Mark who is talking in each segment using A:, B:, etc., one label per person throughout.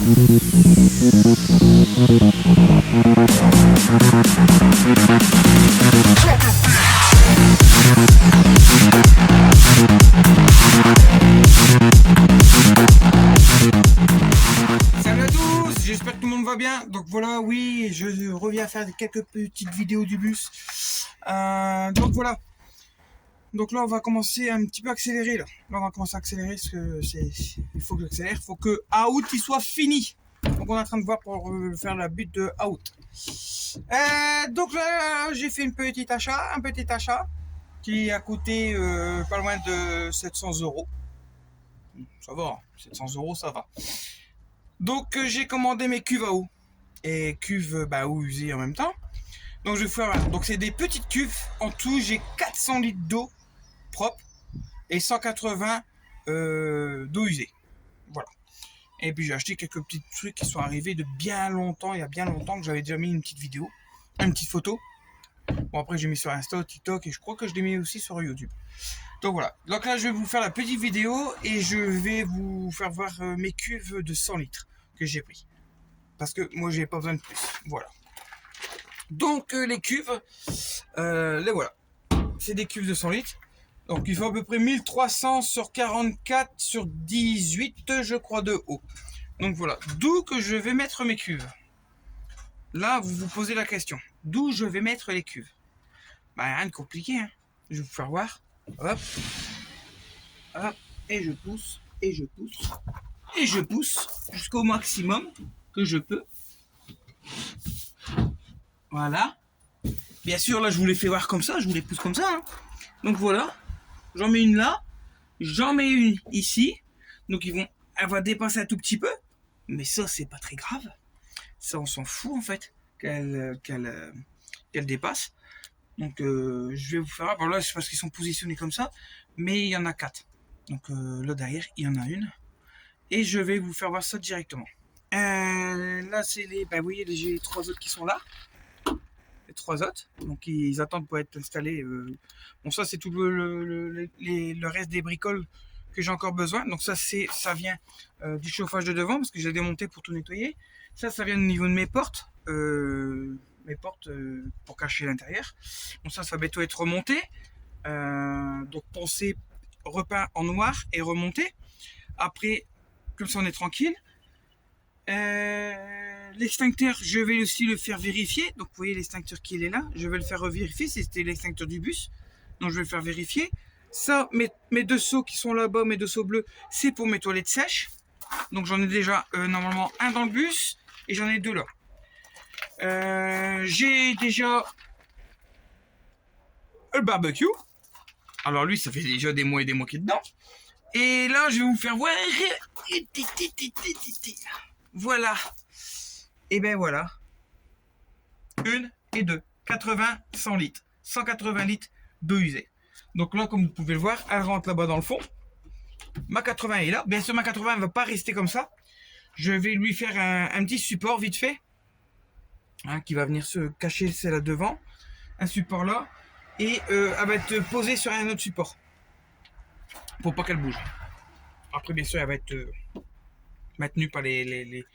A: Salut à tous, j'espère que tout le monde va bien. Donc voilà, oui, je reviens faire quelques petites vidéos du bus. Donc voilà. Donc là, on va commencer un petit peu à accélérer. Là, on va commencer à accélérer parce que il faut que j'accélère. Il faut que out il soit fini. Donc on est en train de voir pour faire la butte de out. Donc là, j'ai fait un petit achat qui a coûté pas loin de 700 €. Ça va, 700 €, ça va. Donc j'ai commandé mes cuves à eau et cuves eau usées en même temps. Donc je vais faire. Donc c'est des petites cuves. En tout, j'ai 400 litres d'eau propre et 180 d'eau usée. Voilà. Et puis j'ai acheté quelques petits trucs qui sont arrivés de bien longtemps. Il y a bien longtemps que j'avais déjà mis une petite vidéo, une petite photo. Bon après j'ai mis sur Insta, TikTok et je crois que je l'ai mis aussi sur YouTube. Donc voilà. Donc là je vais vous faire la petite vidéo et je vais vous faire voir mes cuves de 100 litres que j'ai pris. Parce que moi j'ai pas besoin de plus. Voilà. Donc les cuves, les voilà. C'est des cuves de 100 litres. Donc il faut à peu près 1300 sur 44 sur 18 je crois de haut. Donc voilà, d'où que je vais mettre mes cuves. Là vous vous posez la question, d'où je vais mettre les cuves? Bah rien de compliqué, hein. Je vais vous faire voir. Hop, hop, et je pousse, et je pousse, et je pousse jusqu'au maximum que je peux. Voilà. Bien sûr là je vous les fais voir comme ça, je vous les pousse comme ça, hein. Donc voilà, j'en mets une là, j'en mets une ici. Donc elle va dépasser un tout petit peu, mais ça c'est pas très grave. Ça on s'en fout en fait qu'elle dépasse. Donc je vais vous faire. Bon là c'est parce qu'ils sont positionnés comme ça, mais il y en a 4. Donc là derrière il y en a une, et je vais vous faire voir ça directement. Là c'est les, vous voyez j'ai les 3 autres qui sont là. Les 3 autres, donc ils attendent pour être installés. Bon ça c'est tout le reste des bricoles que j'ai encore besoin. Donc ça vient du chauffage de devant parce que j'ai démonté pour tout nettoyer. Ça vient au niveau de mes portes. Pour cacher l'intérieur. Donc ça va bientôt être remonté. Donc pensez repeint en noir et remonté. Après, comme ça on est tranquille. L'extincteur, je vais aussi le faire vérifier. Donc vous voyez l'extincteur qui est là, je vais le faire vérifier. C'était l'extincteur du bus, donc je vais le faire vérifier. Ça, mes deux seaux qui sont là-bas, mes deux seaux bleus, c'est pour mes toilettes sèches. Donc j'en ai déjà normalement un dans le bus et j'en ai 2 là. J'ai déjà le barbecue. Alors lui, ça fait déjà des mois et des mois qu'il est dedans. Et là, je vais vous faire voir. Voilà. Et ben voilà. 1 et 2. 80, 100 litres. 180 litres d'eau usée. Donc là, comme vous pouvez le voir, elle rentre là-bas dans le fond. Ma 80 est là. Bien sûr, ma 80 ne va pas rester comme ça. Je vais lui faire un petit support vite fait. Hein, qui va venir se cacher celle-là devant. Un support là. Et elle va être posée sur un autre support. Pour pas qu'elle bouge. Après, bien sûr, elle va être maintenue par les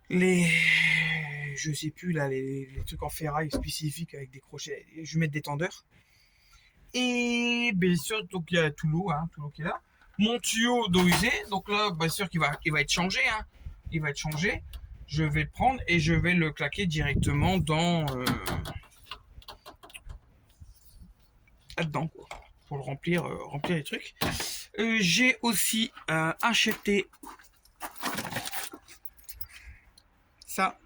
A: je sais plus là, les trucs en ferraille spécifiques avec des crochets. Je vais mettre des tendeurs. Et bien sûr, donc il y a tout l'eau qui est là. Mon tuyau d'eau usée, donc là, bien sûr qu'il va être changé. Hein. Il va être changé. Je vais le prendre et je vais le claquer directement dans là-dedans pour le remplir les trucs. J'ai aussi acheté ça.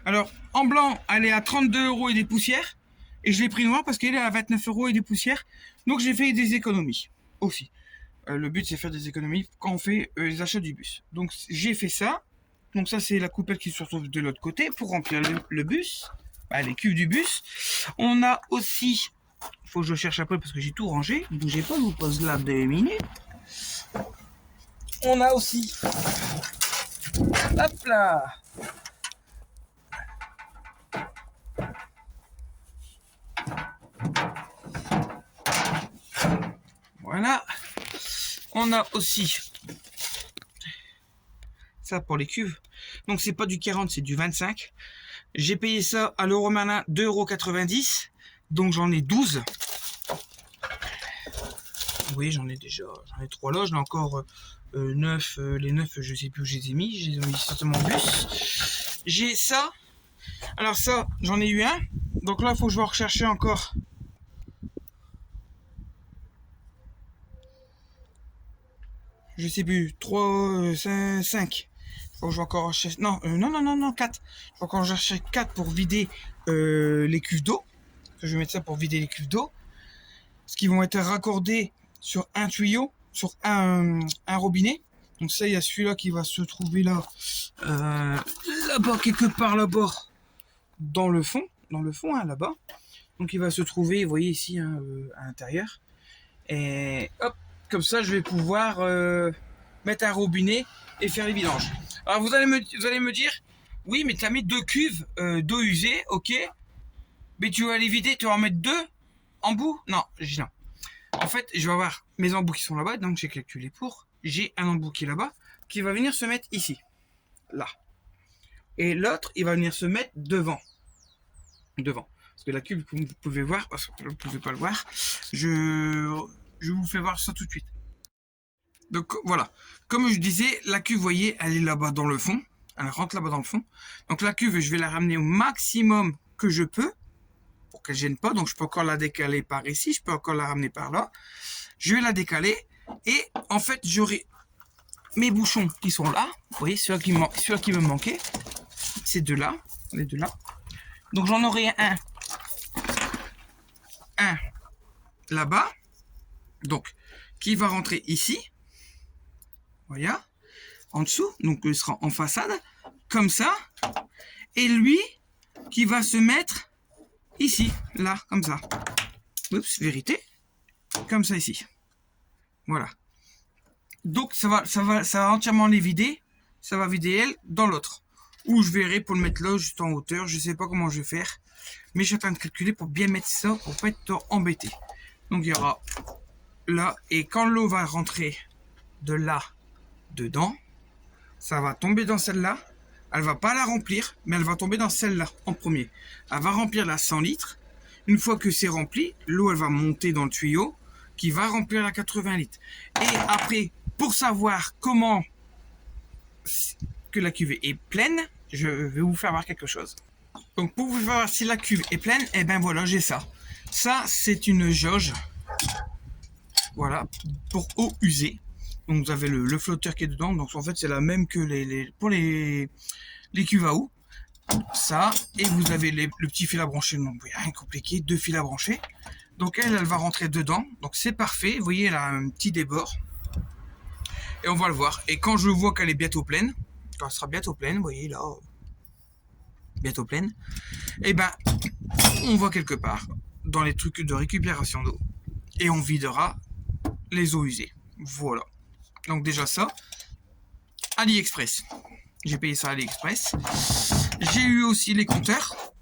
A: Alors en blanc, elle est à 32 € et des poussières. Et je l'ai pris noir parce qu'elle est à 29 € et des poussières. Donc j'ai fait des économies aussi. Le but c'est faire des économies quand on fait les achats du bus. Donc j'ai fait ça. Donc ça c'est la coupelle qui se retrouve de l'autre côté pour remplir le bus. Les cuves du bus. On a aussi, il faut que je cherche après parce que j'ai tout rangé. Bougez pas, je vous pose là 2 minutes. On a aussi, hop là, voilà. On a aussi ça pour les cuves. Donc c'est pas du 40, c'est du 25. J'ai payé ça à l'euro malin 2,90 €. Donc j'en ai 12. Oui, j'en ai 3 là. J'en ai encore 9. Les 9, je sais plus où je les ai mis. Je les ai mis sur mon bus. J'ai ça. Alors ça, j'en ai eu un. Donc là, il faut que je vais rechercher encore. Je sais plus. 3, 5. Faut que je vais encore rechercher. Non, non, 4. Il faut encore chercher 4 pour vider les cuves d'eau. Je vais mettre ça pour vider les cuves d'eau. Ce qui vont être raccordés sur un tuyau, sur un robinet. Donc ça, il y a celui-là qui va se trouver là, là-bas, quelque part là-bas, dans le fond, hein, là-bas. Donc il va se trouver, vous voyez ici, hein, à l'intérieur. Et hop, comme ça, je vais pouvoir mettre un robinet et faire les vidanges. Alors vous allez me dire, oui, mais tu as mis 2 cuves d'eau usée, ok, mais tu vas les vider, tu vas en mettre 2 embouts? Non, j'ai non. En fait, je vais avoir mes embouts qui sont là-bas, donc j'ai calculé pour. J'ai un embout qui est là-bas, qui va venir se mettre ici, là. Et l'autre, il va venir se mettre devant. Parce que la cuve, vous pouvez voir, parce que vous ne pouvez pas le voir, je vous fais voir ça tout de suite. Donc voilà, comme je disais, la cuve, vous voyez, elle est là-bas dans le fond. Elle rentre là-bas dans le fond. Donc la cuve, je vais la ramener au maximum que je peux, pour qu'elle ne gêne pas. Donc je peux encore la décaler par ici, je peux encore la ramener par là. Je vais la décaler et en fait, j'aurai mes bouchons qui sont là. Vous voyez, ceux qui me manquaient, ces deux-là, les deux-là. Donc j'en aurai un là-bas, donc qui va rentrer ici, voilà, en dessous, donc il sera en façade, comme ça, et lui qui va se mettre ici, là, comme ça. Oups, vérité, comme ça ici. Voilà. Donc ça va entièrement les vider, ça va vider elle dans l'autre. Ou je verrai pour le mettre là, juste en hauteur, je sais pas comment je vais faire. Mais je suis en train de calculer pour bien mettre ça, pour pas être embêté. Donc il y aura là, et quand l'eau va rentrer de là, dedans, ça va tomber dans celle-là. Elle va pas la remplir, mais elle va tomber dans celle-là en premier. Elle va remplir la 100 litres. Une fois que c'est rempli, l'eau elle va monter dans le tuyau qui va remplir la 80 litres. Et après, pour savoir comment que la cuve est pleine, je vais vous faire voir quelque chose. Donc pour vous faire voir si la cuve est pleine, et ben voilà, j'ai ça. Ça, c'est une jauge. Voilà, pour eau usée. Donc vous avez le flotteur qui est dedans. Donc en fait, c'est la même que pour les cuves à eau. Ça, et vous avez le petit fil à brancher. Donc rien de compliqué, 2 fils à brancher. Donc elle va rentrer dedans. Donc c'est parfait. Vous voyez, elle a un petit débord. Et on va le voir. Et quand je vois qu'elle est bientôt pleine, quand elle sera bientôt pleine, vous voyez là, bientôt pleine, et ben on voit quelque part dans les trucs de récupération d'eau et on videra les eaux usées. Voilà. Donc déjà ça, AliExpress. J'ai payé ça à AliExpress. J'ai eu aussi les compteurs.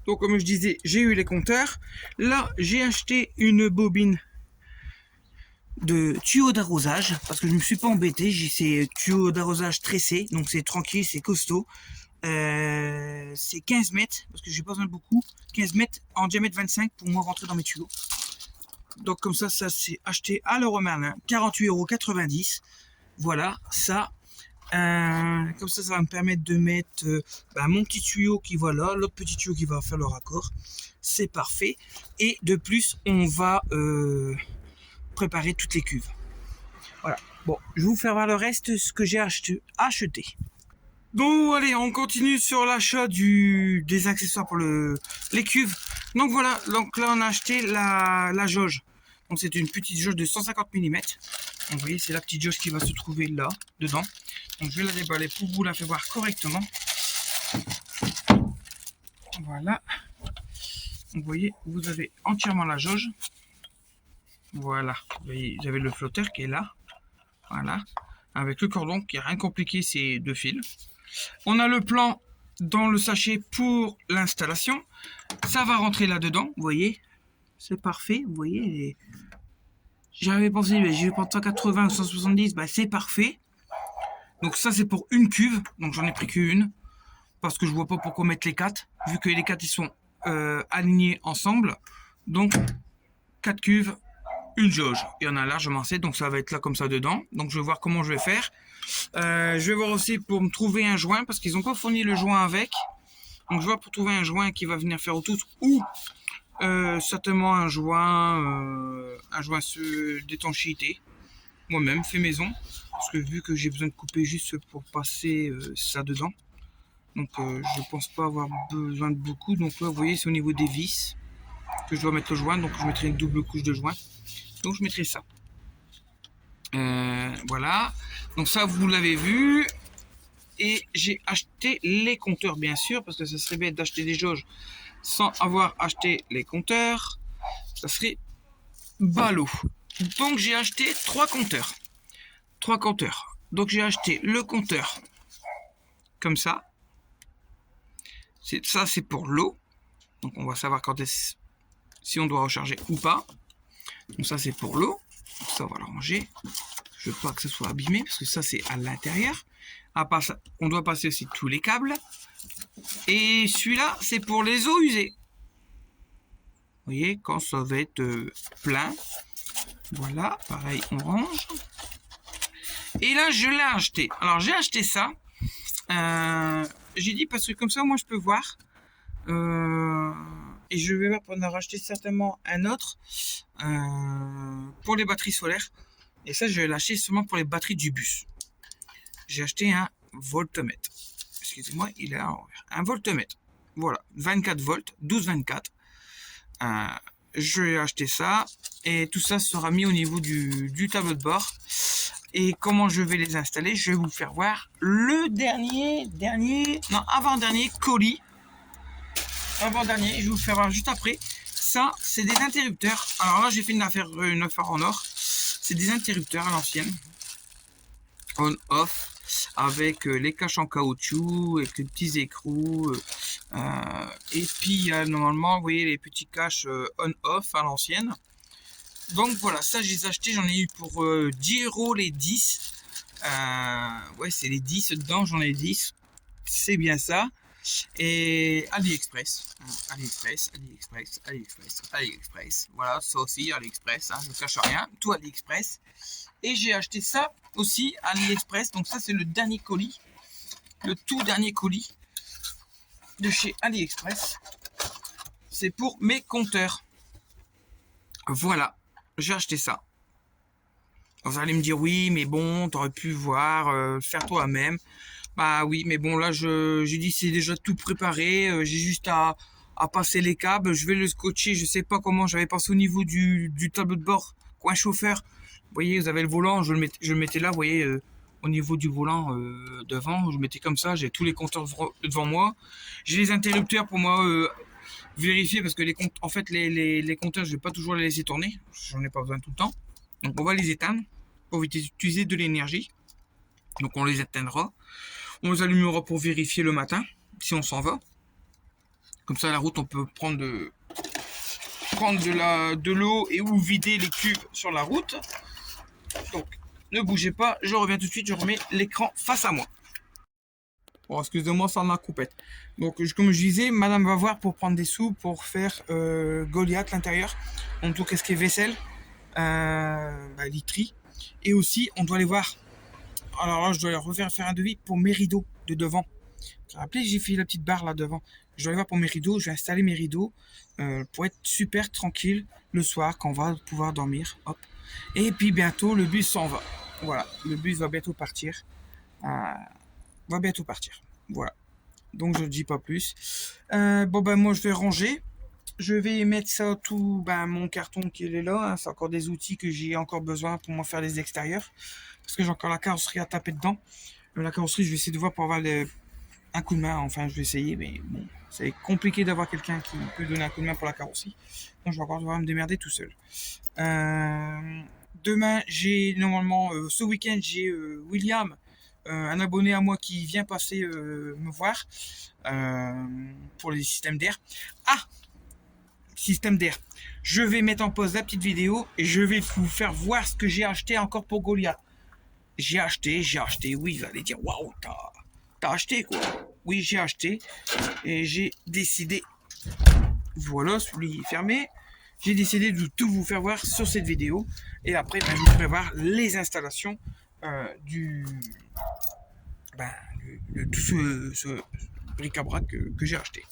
A: Donc comme je disais, j'ai eu les compteurs. Là, j'ai acheté une bobine de tuyaux d'arrosage parce que je me suis pas embêté. J'ai ces tuyaux d'arrosage tressés, donc c'est tranquille, c'est costaud. C'est 15 mètres parce que j'ai pas besoin de beaucoup. 15 mètres en diamètre 25 pour moi rentrer dans mes tuyaux. Donc comme ça c'est acheté à l'euro Merlin, 48,90 €. Voilà, ça. Comme ça va me permettre de mettre mon petit tuyau qui va là, l'autre petit tuyau qui va faire le raccord. C'est parfait. Et de plus, on va préparer toutes les cuves. Voilà. Bon, je vais vous faire voir le reste, ce que j'ai acheté. Donc allez, on continue sur l'achat des accessoires pour les cuves. Donc voilà, donc là on a acheté la jauge. Donc c'est une petite jauge de 150 mm. Donc vous voyez, c'est la petite jauge qui va se trouver là, dedans. Donc je vais la déballer pour vous la faire voir correctement. Voilà. Donc, vous voyez, vous avez entièrement la jauge. Voilà. Vous voyez, vous avez le flotteur qui est là. Voilà. Avec le cordon qui est rien compliqué, c'est 2 fils. On a le plan dans le sachet pour l'installation. Ça va rentrer là-dedans, vous voyez. C'est parfait, vous voyez. J'avais pensé, je vais prendre 180 ou 170, c'est parfait. Donc ça c'est pour une cuve, donc j'en ai pris qu'une, parce que je vois pas pourquoi mettre les 4, vu que les 4 ils sont alignés ensemble. Donc 4 cuves, une jauge. Il y en a largement assez, donc ça va être là comme ça dedans. Donc je vais voir comment je vais faire. Je vais voir aussi pour me trouver un joint, parce qu'ils n'ont pas fourni le joint avec. Donc je vois pour trouver un joint qui va venir faire au tout, ou certainement un joint d'étanchéité. Moi-même, fait maison. Parce que vu que j'ai besoin de couper juste pour passer ça dedans. Donc je pense pas avoir besoin de beaucoup. Donc là, vous voyez, c'est au niveau des vis que je dois mettre le joint. Donc je mettrai une double couche de joint. Donc je mettrai ça. Voilà. Donc ça, vous l'avez vu. Et j'ai acheté les compteurs, bien sûr, parce que ça serait bête d'acheter des jauges sans avoir acheté les compteurs. Ça serait ballot. Donc j'ai acheté 3 compteurs. 3 compteurs. Donc j'ai acheté le compteur comme ça. Ça c'est pour l'eau. Donc on va savoir quand est-ce si on doit recharger ou pas. Donc ça c'est pour l'eau. Ça on va le ranger. Je veux pas que ce soit abîmé parce que ça c'est à l'intérieur. À part ça, on doit passer aussi tous les câbles. Et celui-là c'est pour les eaux usées. Vous voyez quand ça va être plein. Voilà, pareil on range. Et là je l'ai acheté. Alors j'ai acheté ça. J'ai dit parce que comme ça moi je peux voir. Et je vais en racheter certainement un autre pour les batteries solaires. Et ça, je vais l'acheter seulement pour les batteries du bus. J'ai acheté un voltmètre. Excusez-moi, il est à l'envers. Un voltmètre. Voilà, 24 volts, 12-24. Je vais acheter ça. Et tout ça sera mis au niveau du tableau de bord. Et comment je vais les installer, je vais vous faire voir le avant-dernier colis. Avant-dernier, je vais vous faire voir juste après. Ça, c'est des interrupteurs. Alors là, j'ai fait une affaire en or. C'est des interrupteurs à l'ancienne. On-off. Avec les caches en caoutchouc, avec les petits écrous. Et puis, normalement, vous voyez les petits caches on-off à l'ancienne. Donc voilà, ça, je les ai achetés. J'en ai eu pour 10 € les 10. Ouais, c'est les 10 dedans. J'en ai 10. C'est bien ça. Et AliExpress, AliExpress, voilà, ça aussi AliExpress, je ne cache rien, tout AliExpress. Et j'ai acheté ça aussi AliExpress, donc ça c'est le dernier colis, le tout dernier colis de chez AliExpress. C'est pour mes compteurs. Voilà, j'ai acheté ça. Vous allez me dire oui, mais bon, t'aurais pu voir, faire toi-même. Bah oui, mais bon là j'ai dit c'est déjà tout préparé, j'ai juste à passer les câbles, je vais le scotcher, je sais pas comment, j'avais passé au niveau du tableau de bord, coin chauffeur. Vous voyez, vous avez le volant, je le mettais là, vous voyez, au niveau du volant devant, je le mettais comme ça, j'ai tous les compteurs devant moi. J'ai les interrupteurs pour moi vérifier parce que les compteurs, je vais pas toujours les laisser tourner, j'en ai pas besoin tout le temps. Donc on va les éteindre pour éviter d'utiliser de l'énergie. Donc on les éteindra. On les allumera pour vérifier le matin, si on s'en va. Comme ça, à la route, on peut prendre de l'eau et ou vider les cubes sur la route. Donc, ne bougez pas, je reviens tout de suite, je remets l'écran face à moi. Bon, excusez-moi, ça en a coupé. Donc, comme je disais, madame va voir pour prendre des sous pour faire Goliath l'intérieur. En tout cas, ce qui est vaisselle, literie. Et aussi, on doit aller voir. Alors là, je dois refaire faire un devis pour mes rideaux de devant. Vous vous rappelez, j'ai fait la petite barre là devant. Je dois aller voir pour mes rideaux. Je vais installer mes rideaux pour être super tranquille le soir quand on va pouvoir dormir. Hop. Et puis bientôt, le bus s'en va. Voilà, le bus va bientôt partir. Voilà. Donc, je ne dis pas plus. Moi, je vais ranger. Je vais mettre ça tout, mon carton qui est là. Hein, c'est encore des outils que j'ai encore besoin pour moi faire les extérieurs. Parce que j'ai encore la carrosserie à taper dedans. La carrosserie, je vais essayer de voir pour avoir un coup de main. Enfin, je vais essayer, mais bon, c'est compliqué d'avoir quelqu'un qui peut donner un coup de main pour la carrosserie. Donc, je vais encore devoir me démerder tout seul. Demain, j'ai normalement, ce week-end, j'ai William, un abonné à moi qui vient passer me voir pour les systèmes d'air. Système d'air. Je vais mettre en pause la petite vidéo et je vais vous faire voir ce que j'ai acheté encore pour Goliath. j'ai acheté. Oui, vous allez dire, waouh, t'as acheté quoi? Oui, j'ai acheté et j'ai décidé, voilà, celui est fermé. J'ai décidé de tout vous faire voir sur cette vidéo et après, ben, je vous ferai voir les installations du, ben, de tout ce bric-à-brac que j'ai acheté.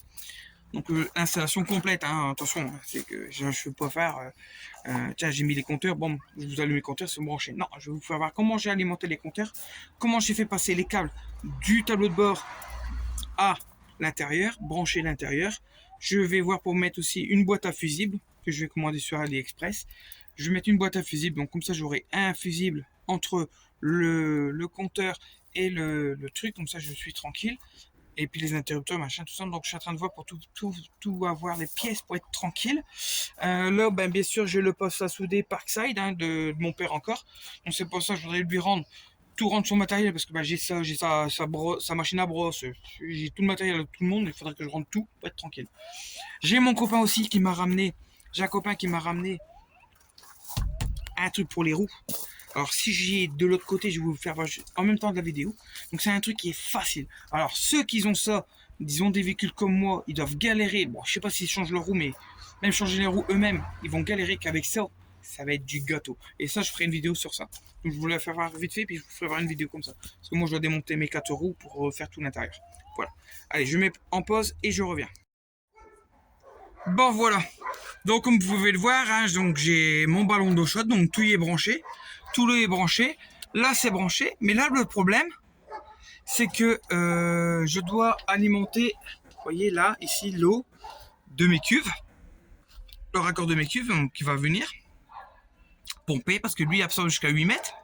A: Donc l'installation complète, hein, attention, c'est que je ne peux pas faire, tiens j'ai mis les compteurs, bon, je vous allume les compteurs, c'est branché. Non, je vais vous faire voir comment j'ai alimenté les compteurs, comment j'ai fait passer les câbles du tableau de bord à l'intérieur, brancher l'intérieur. Je vais voir pour mettre aussi une boîte à fusibles que je vais commander sur AliExpress. Je vais mettre une boîte à fusibles, donc comme ça j'aurai un fusible entre le compteur et le truc, comme ça je suis tranquille. Et puis les interrupteurs, machin, tout ça. Donc je suis en train de voir pour tout avoir les pièces pour être tranquille. Là, ben, bien sûr, j'ai le poste à souder Parkside hein, de mon père encore. Donc c'est pour ça que je voudrais lui rendre son matériel parce que ben, j'ai sa machine à brosse, j'ai tout le matériel de tout le monde. Il faudrait que je rende tout pour être tranquille. J'ai mon copain aussi qui m'a ramené. J'ai un copain qui m'a ramené un truc pour les roues. Alors si j'ai de l'autre côté, je vais vous faire voir en même temps de la vidéo. Donc c'est un truc qui est facile. Alors ceux qui ont ça, ils ont des véhicules comme moi, ils doivent galérer. Bon, je sais pas s'ils changent leurs roues, mais même changer les roues eux-mêmes, ils vont galérer qu'avec ça, ça va être du gâteau. Et ça, je ferai une vidéo sur ça. Donc je voulais la faire voir vite fait, puis je vous ferai voir une vidéo comme ça. Parce que moi, je dois démonter mes 4 roues pour faire tout l'intérieur. Voilà. Allez, je mets en pause et je reviens. Bon voilà. Donc comme vous pouvez le voir, hein, donc j'ai mon ballon d'eau chaude, donc tout y est branché. Tout le est branché. Là c'est branché. Mais là le problème, c'est que je dois alimenter, vous voyez là, ici, l'eau de mes cuves. Le raccord de mes cuves donc, qui va venir pomper parce que lui il absorbe jusqu'à 8 mètres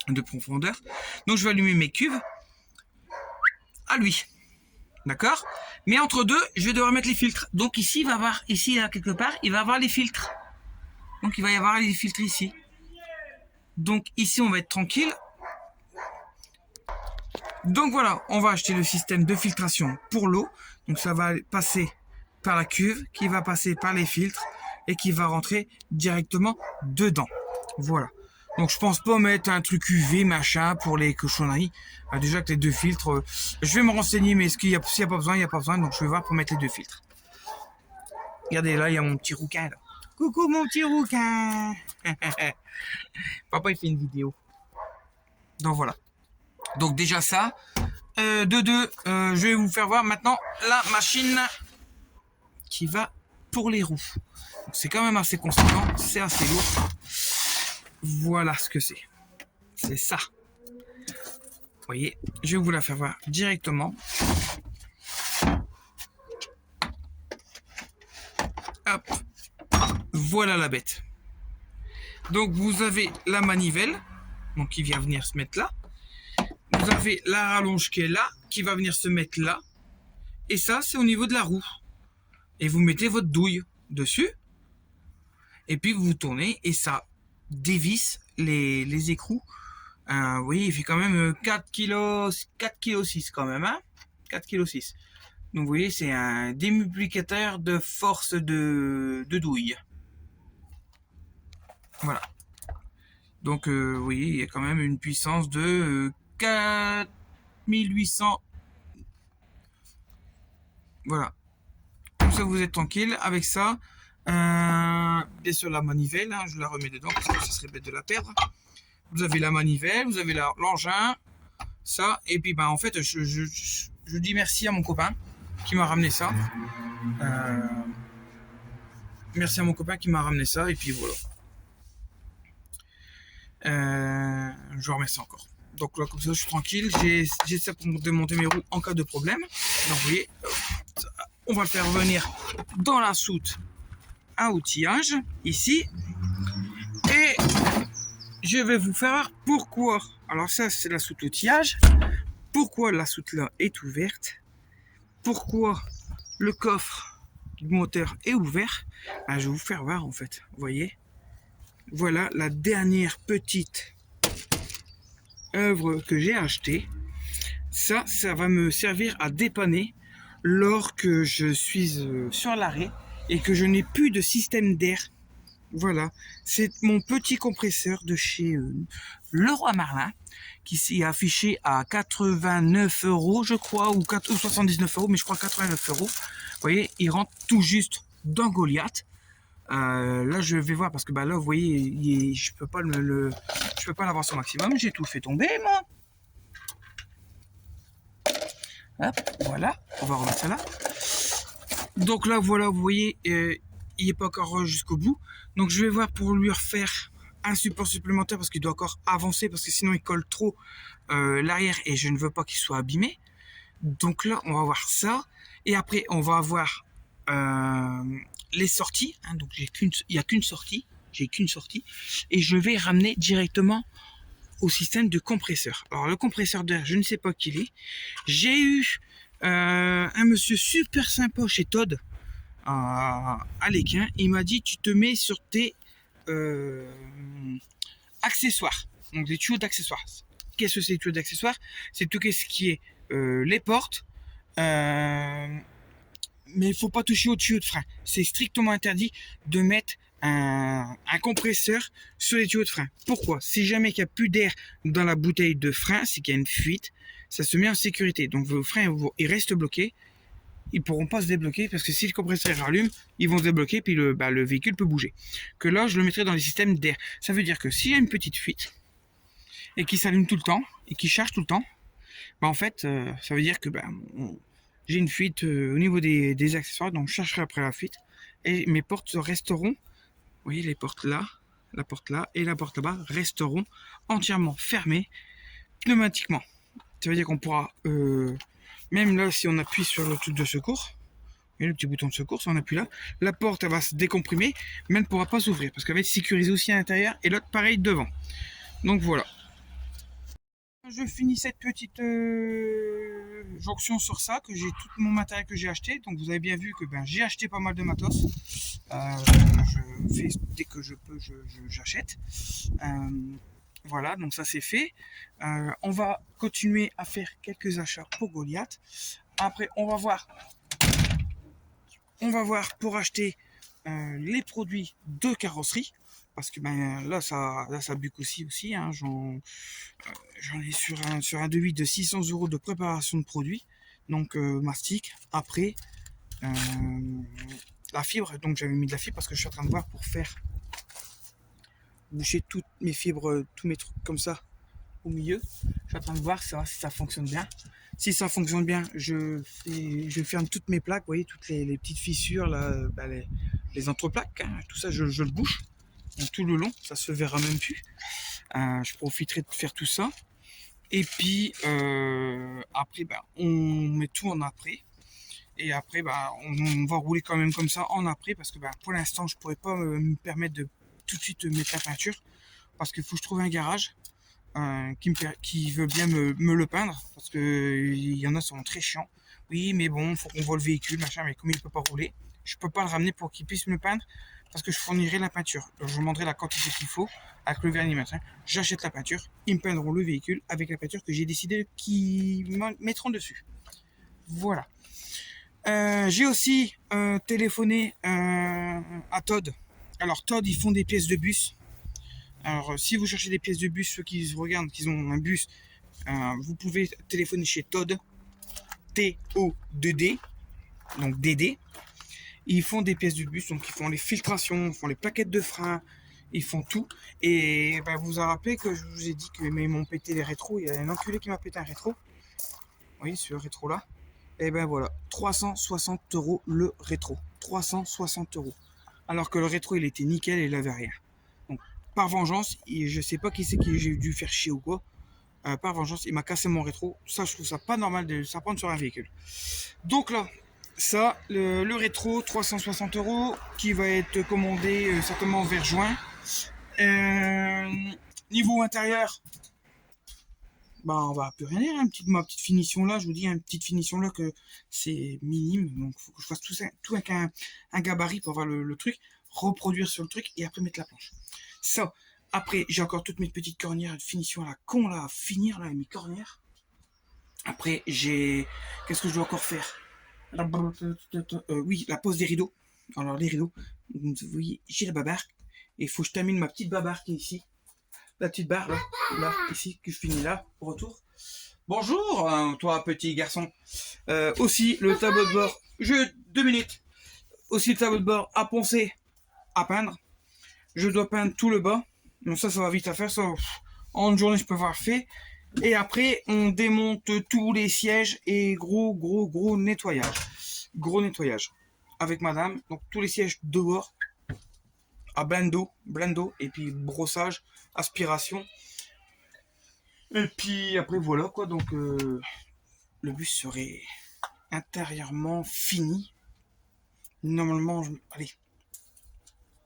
A: de profondeur. Donc je vais allumer mes cuves à lui. D'accord? Mais entre deux, je vais devoir mettre les filtres. Donc ici, il va y avoir, ici, là, quelque part, il va y avoir les filtres. Donc il va y avoir les filtres ici. Donc ici, on va être tranquille. Donc voilà, on va acheter le système de filtration pour l'eau. Donc ça va passer par la cuve, qui va passer par les filtres et qui va rentrer directement dedans. Voilà. Donc je pense pas mettre un truc UV machin pour les cochonneries. Déjà que les deux filtres, je vais me renseigner, mais s'il n'y a pas besoin, il n'y a pas besoin. Donc je vais voir pour mettre les deux filtres. Regardez là, il y a mon petit rouquin là. Coucou mon petit rouquin. Papa il fait une vidéo. Donc voilà. Donc déjà ça. Je vais vous faire voir maintenant la machine qui va pour les roues. C'est quand même assez conséquent, c'est assez lourd. Voilà ce que c'est. C'est ça. Vous voyez, je vais vous la faire voir directement. Hop. Voilà la bête. Donc vous avez la manivelle, donc qui vient venir se mettre là. Vous avez la rallonge qui est là, qui va venir se mettre là. Et ça, c'est au niveau de la roue. Et vous mettez votre douille dessus. Et puis vous tournez et ça dévisse les écrous. Vous voyez, il fait quand même 4 kg 6 quand même, hein, 4 kg 6. Donc vous voyez, c'est un démultiplicateur de force de douille. Voilà. Donc vous voyez, il y a quand même une puissance de 4800. Voilà. Comme ça, vous êtes tranquille avec ça. Bien sûr, la manivelle, hein, je la remets dedans parce que ce serait bête de la perdre. Vous avez la manivelle, vous avez l'engin, ça. Et puis, ben, en fait, je dis merci à mon copain qui m'a ramené ça. Merci à mon copain qui m'a ramené ça. Et puis, voilà. Je vous remercie encore. Donc là, comme ça, je suis tranquille. J'essaie de démonter mes roues en cas de problème. Donc, vous voyez, on va le faire venir dans la soute à outillage, ici. Et je vais vous faire voir pourquoi. Alors ça, c'est la soute outillage. Pourquoi la soute là est ouverte. Pourquoi le coffre du moteur est ouvert. Je vais vous faire voir en fait. Vous voyez. Voilà la dernière petite œuvre que j'ai achetée. Ça va me servir à dépanner lors que je suis sur l'arrêt et que je n'ai plus de système d'air. Voilà, c'est mon petit compresseur de chez Leroy Merlin, qui s'est affiché à 89 euros, je crois, ou 79 euros, mais je crois 89 euros. Vous voyez, il rentre tout juste dans Goliath. Là, je vais voir parce que bah, là, vous voyez, je peux pas je peux pas l'avoir au maximum. J'ai tout fait tomber, moi. Hop, voilà, on va remettre ça là. Donc là, voilà, vous voyez, il n'est pas encore jusqu'au bout. Donc je vais voir pour lui refaire un support supplémentaire parce qu'il doit encore avancer parce que sinon il colle trop l'arrière et je ne veux pas qu'il soit abîmé. Donc là, on va voir ça. Et après, on va avoir les sorties. Hein, donc il n'y a qu'une sortie. J'ai qu'une sortie. Et je vais ramener directement au système de compresseur. Alors le compresseur d'air, je ne sais pas qui il est. J'ai eu un monsieur super sympa chez Todd à l'Équin. Il m'a dit tu te mets sur tes accessoires. Donc des tuyaux d'accessoires. Qu'est-ce que c'est les tuyaux d'accessoires? C'est tout ce qui est les portes. Mais il ne faut pas toucher au tuyau de frein. C'est strictement interdit de mettre un compresseur sur les tuyaux de frein. Pourquoi? Si jamais il n'y a plus d'air dans la bouteille de frein, c'est qu'il y a une fuite, ça se met en sécurité. Donc vos freins ils restent bloqués. Ils ne pourront pas se débloquer parce que si le compresseur rallume, ils vont se débloquer puis le véhicule peut bouger. Que là, je le mettrai dans les systèmes d'air. Ça veut dire que s'il y a une petite fuite et qui s'allume tout le temps et qui charge tout le temps, bah en fait, ça veut dire que j'ai une fuite au niveau des accessoires, donc je chercherai après la fuite. Et mes portes resteront, vous voyez les portes là, la porte là et la porte là-bas resteront entièrement fermées pneumatiquement. Ça veut dire qu'on pourra, même là si on appuie sur le truc de secours, et le petit bouton de secours, si on appuie là, la porte elle va se décomprimer, mais elle ne pourra pas s'ouvrir parce qu'elle va être sécurisée aussi à l'intérieur et l'autre pareil devant. Donc voilà. Je finis cette petite jonction sur ça, que j'ai tout mon matériel que j'ai acheté. Donc vous avez bien vu que j'ai acheté pas mal de matos. Je fais dès que je peux, j'achète. Voilà, donc ça c'est fait. On va continuer à faire quelques achats pour Goliath. Après, on va voir pour acheter les produits de carrosserie. Parce que là ça buque aussi hein, j'en ai sur un devis de 600 euros de préparation de produits, donc mastic. Après la fibre, donc j'avais mis de la fibre parce que je suis en train de voir pour faire boucher toutes mes fibres, tous mes trucs comme ça au milieu. Je suis en train de voir si ça fonctionne bien. Si ça fonctionne bien, je ferme toutes mes plaques, vous voyez, toutes les petites fissures là, les entreplaques, hein, tout ça je le bouche. Donc, tout le long, ça se verra même plus. Je profiterai de faire tout ça. Et puis après, on met tout en après. Et après, on va rouler quand même comme ça en après parce que pour l'instant, je pourrais pas me permettre de tout de suite mettre la peinture parce qu'il faut que je trouve un garage qui veut bien me le peindre parce que il y en a qui sont très chiants. Oui, mais bon, faut qu'on voit le véhicule, machin. Mais comme il peut pas rouler, je peux pas le ramener pour qu'il puisse me peindre. Parce que je fournirai la peinture. Je demanderai la quantité qu'il faut avec le vernis machin. J'achète la peinture. Ils me peindront le véhicule avec la peinture que j'ai décidé qu'ils mettront dessus. Voilà. J'ai aussi téléphoné à Todd. Alors Todd, ils font des pièces de bus. Alors si vous cherchez des pièces de bus, ceux qui regardent qu'ils ont un bus, vous pouvez téléphoner chez Todd. T-O-D-D. Donc DD. Ils font des pièces de bus, donc ils font les filtrations, ils font les plaquettes de frein, ils font tout. Et vous vous rappelez que je vous ai dit qu'ils m'ont pété les rétros. Il y a un enculé qui m'a pété un rétro. Vous voyez ce rétro là. Et voilà, 360 euros le rétro. 360 euros. Alors que le rétro il était nickel et il avait rien. Donc par vengeance, je sais pas qui c'est que j'ai dû faire chier ou quoi. Par vengeance, il m'a cassé mon rétro. Ça, je trouve ça pas normal de ça prendre sur un véhicule. Donc là. Ça, le rétro 360 euros qui va être commandé certainement vers juin. Niveau intérieur, on va plus rien dire. Hein, ma petite finition là, je vous dis, une petite finition là que c'est minime. Donc il faut que je fasse tout avec un gabarit pour avoir le truc, reproduire sur le truc et après mettre la planche. Ça, après j'ai encore toutes mes petites cornières de finition à la con là à finir là, mes cornières. Après qu'est-ce que je dois encore faire? Oui, la pose des rideaux. Alors les rideaux, vous voyez, j'ai la babarque. Et il faut que je termine ma petite babarque qui est ici. la petite barre là, ici, que je finis là, au retour. Bonjour, toi petit garçon. Aussi le tableau de bord, 2 minutes. Aussi le tableau de bord à poncer, à peindre. Je dois peindre tout le bas. Donc ça va vite à faire. Ça, en une journée, je peux avoir fait. Et après, on démonte tous les sièges et gros nettoyage. Gros nettoyage. Avec madame. Donc tous les sièges dehors. À blendo. Et puis brossage, aspiration. Et puis après, voilà quoi. Donc le bus serait intérieurement fini. Normalement, allez.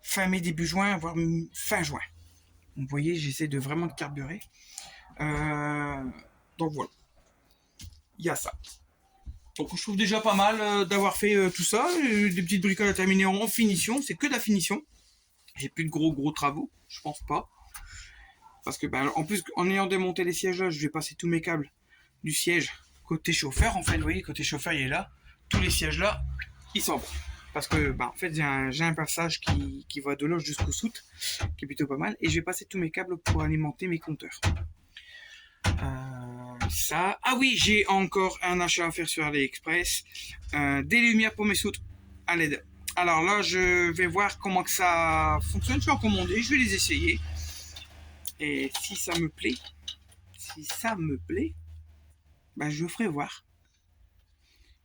A: Fin mai, début juin, voire fin juin. Vous voyez, j'essaie de vraiment de carburer. Donc voilà. Il y a ça. Donc je trouve déjà pas mal d'avoir fait tout ça. Des petites bricoles à terminer en finition. C'est que de la finition. J'ai plus de gros travaux. Je pense pas. Parce que en plus, en ayant démonté les sièges là, je vais passer tous mes câbles du siège côté chauffeur. En fait, vous voyez, côté chauffeur, il est là. Tous les sièges là, ils s'en vont. Parce que en fait, j'ai un passage qui va de là jusqu'au soute, qui est plutôt pas mal. Et je vais passer tous mes câbles pour alimenter mes compteurs. Ça. Ah oui, j'ai encore un achat à faire sur AliExpress. Des lumières pour mes soutes à LED. Alors là, je vais voir comment que ça fonctionne. Je vais en commander, je vais les essayer. Et si ça me plaît, je ferai voir.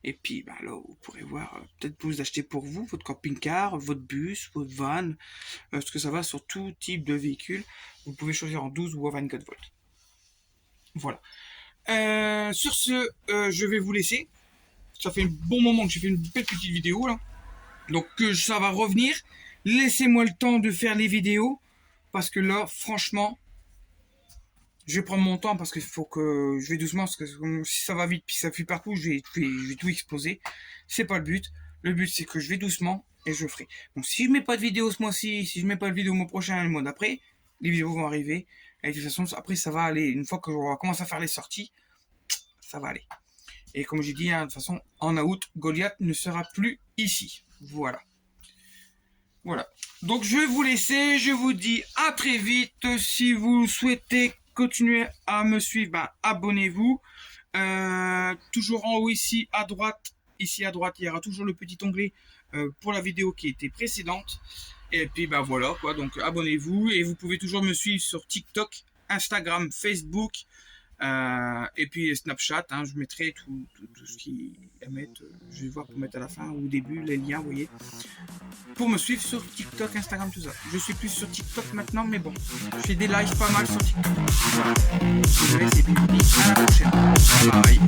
A: Et puis là, vous pourrez voir, peut-être vous acheter pour vous, votre camping-car, votre bus, votre van, parce que ça va sur tout type de véhicule. Vous pouvez choisir en 12 ou en 24 volts. Voilà. Sur ce, je vais vous laisser. Ça fait un bon moment que j'ai fait une belle petite vidéo là. Donc ça va revenir. Laissez-moi le temps de faire les vidéos. Parce que là, franchement, je vais prendre mon temps parce qu'il faut que je vais doucement. Parce que si ça va vite puis ça fuit partout, je vais tout exploser. C'est pas le but. Le but c'est que je vais doucement et je ferai. Donc si je mets pas de vidéo ce mois-ci, si je mets pas de vidéo le mois prochain, le mois d'après, les vidéos vont arriver. Et de toute façon, après ça va aller. Une fois que on va commencer à faire les sorties, ça va aller. Et comme j'ai dit, de toute façon, en août, Goliath ne sera plus ici. Voilà. Donc je vais vous laisser. Je vous dis à très vite. Si vous souhaitez continuer à me suivre, abonnez-vous. Toujours en haut ici à droite, il y aura toujours le petit onglet pour la vidéo qui était précédente. Et puis voilà quoi. Donc abonnez-vous et vous pouvez toujours me suivre sur TikTok, Instagram, Facebook. Et puis Snapchat, je mettrai tout ce qui à mettre, je vais voir pour mettre à la fin ou au début les liens, vous voyez, pour me suivre sur TikTok, Instagram, tout ça. Je suis plus sur TikTok maintenant, mais bon, je fais des lives pas mal sur TikTok. Voilà. Je vous laisse et puis à la prochaine. Bye bye.